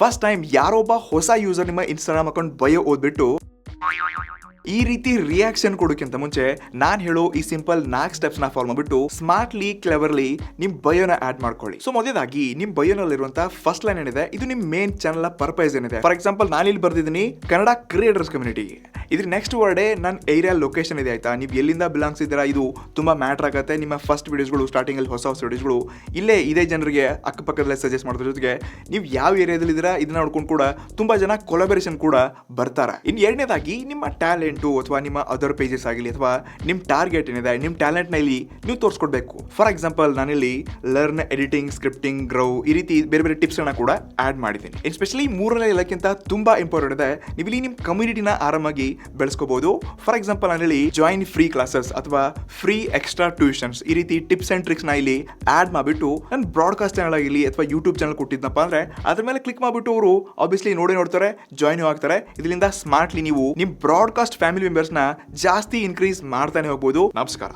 First time ಯಾರೊಬ್ಬ ಹೊಸ user ನಿಮ್ಮ Instagram account bio ಓದ್ಬಿಟ್ಟು ಈ ರೀತಿ ರಿಯಾಕ್ಷನ್ ಕೊಡೋಕ್ಕಿಂತ ಮುಂಚೆ ನಾನು ಹೇಳೋ ಈ ಸಿಂಪಲ್ 4 ಸ್ಟೆಪ್ಸ್ ನ ಫಾಲೋ ಮಾಡ್ಬಿಟ್ಟು ಸ್ಮಾರ್ಟ್ಲಿ ಕ್ಲೆವರ್ಲಿ ನಿಮ್ ಬಯೋನ ಆಡ್ ಮಾಡ್ಕೊಳ್ಳಿ. ಸೊ ಮೊದಲಾಗಿ ನಿಮ್ ಬಯೋನಲ್ಲಿರುವಂತಹ ಫಸ್ಟ್ ಲೈನ್ ಏನಿದೆ ಇದು ನಿಮ್ ಮೇನ್ ಚಾನಲ್ ಪರ್ಪಸ್ ಏನಿದೆ. ಫಾರ್ ಎಕ್ಸಾಂಪಲ್ ನಾನು ಇಲ್ಲಿ ಬರ್ದಿದ್ದೀನಿ ಕನ್ನಡ ಕ್ರಿಯೇಟರ್ಸ್ ಕಮ್ಯುನಿಟಿ. ಇದ್ರ ನೆಕ್ಸ್ಟ್ ವರ್ಡೇ ನನ್ನ ಏರಿಯಾ ಲೊಕೇಶನ್ ಇದೆ ಆಯ್ತಾ. ನೀವು ಎಲ್ಲಿಂದ ಬಿಲಾಂಗ್ಸ್ ಇದ್ದೀರಾ ಇದು ತುಂಬಾ ಮ್ಯಾಟರ್ ಆಗುತ್ತೆ. ನಿಮ್ಮ ಫಸ್ಟ್ ವಿಡಿಯೋಸ್ಗಳು ಸ್ಟಾರ್ಟಿಂಗ್ ಅಲ್ಲಿ ಹೊಸ ವಿಡಿಯೋಸ್ಗಳು ಇಲ್ಲೇ ಇದೇ ಜನರಿಗೆ ಅಕ್ಕಪಕ್ಕದಲ್ಲೇ ಸಜೆಸ್ಟ್ ಮಾಡೋದ್ರ ಜೊತೆಗೆ ನೀವು ಯಾವ ಏರಿಯಾದಲ್ಲಿ ಇದ್ದೀರಾ ಇದನ್ನ ನೋಡ್ಕೊಂಡು ಕೂಡ ತುಂಬಾ ಜನ ಕೊಲಾಬರೇಷನ್ ಕೂಡ ಬರ್ತಾರೆ. ಇನ್ನು ಎರಡನೇದಾಗಿ ನಿಮ್ಮ ಟ್ಯಾಲೆಂಟ್ ಅಥವಾ ನಿಮ್ಮ ಅದರ್ ಪೇಜಸ್ ಆಗಲಿ ಅಥವಾ ನಿಮ್ ಟಾರ್ಗೆಟ್ ಏನಿದೆ ನಿಮ್ ಟ್ಯಾಲೆಂಟ್ ನ ಇಲ್ಲಿ ನೀವು ತೋರಿಸ್ಕೊಡ್ಬೇಕು. ಫಾರ್ ಎಕ್ಸಾಂಪಲ್ ನಾನಿಲ್ಲಿ ಲರ್ನ್ ಎಡಿಟಿಂಗ್, ಸ್ಕ್ರಿಪ್ಟಿಂಗ್, ಗ್ರೋ ಈ ರೀತಿ ಬೇರೆ ಬೇರೆ ಟಿಪ್ಸ್ ಗಳನ್ನ ಕೂಡ ಆಡ್ ಮಾಡಿದ್ದೀನಿ. ಎಸ್ಪೆಷಲಿ ಮೂರನೇ ಎಲ್ಲಕ್ಕಿಂತ ತುಂಬಾ ಇಂಪಾರ್ಟೆಂಟ್ ಇದೆ. ನೀವು ಇಲ್ಲಿ ನಿಮ್ ಕಮ್ಯುನಿಟಿನ ಆರಾಮಾಗಿ ಬೆಳೆಸ್ಕೋಬಹುದು. ಫಾರ್ ಎಕ್ಸಾಂಪಲ್ ನಾನಿಲ್ಲಿ ಜಾಯಿನ್ ಫ್ರೀ ಕ್ಲಾಸಸ್ ಅಥವಾ ಫ್ರೀ ಎಕ್ಸ್ಟ್ರಾ ಟ್ಯೂಷನ್ಸ್ ಈ ರೀತಿ ಟಿಪ್ಸ್ ಅಂಡ್ ಟ್ರಿಕ್ಸ್ ನ ಇಲ್ಲಿ ಆಡ್ ಮಾಡಿಬಿಟ್ಟು ನನ್ನ ಬ್ರಾಡ್ಕಾಸ್ಟ್ ಚಾನಲ್ ಆಗಿರಲಿ ಅಥವಾ ಯೂಟ್ಯೂಬ್ ಚಾನಲ್ ಕೊಟ್ಟಿದ್ನಪ್ಪ ಅಂದ್ರೆ ಅದ್ರ ಮೇಲೆ ಕ್ಲಿಕ್ ಮಾಡಿಬಿಟ್ಟು ಅವರು ಆಬ್ವಿಯಸ್ಲಿ ನೋಡ್ತಾರೆ, ಜಾಯಿನ್ ಆಗ್ತಾರೆ. ಇದರಿಂದ ಸ್ಮಾರ್ಟ್ಲಿ ನೀವು ನಿಮ್ ಬ್ರಾಡ್ಕಾಸ್ಟ್ ಫ್ಯಾಮಿಲಿ ಮೆಂಬರ್ಸ್ ನ ಜಾಸ್ತಿ ಇನ್ಕ್ರೀಸ್ ಮಾಡ್ತಾನೆ ಹೋಗ್ಬೋದು. ನಮಸ್ಕಾರ.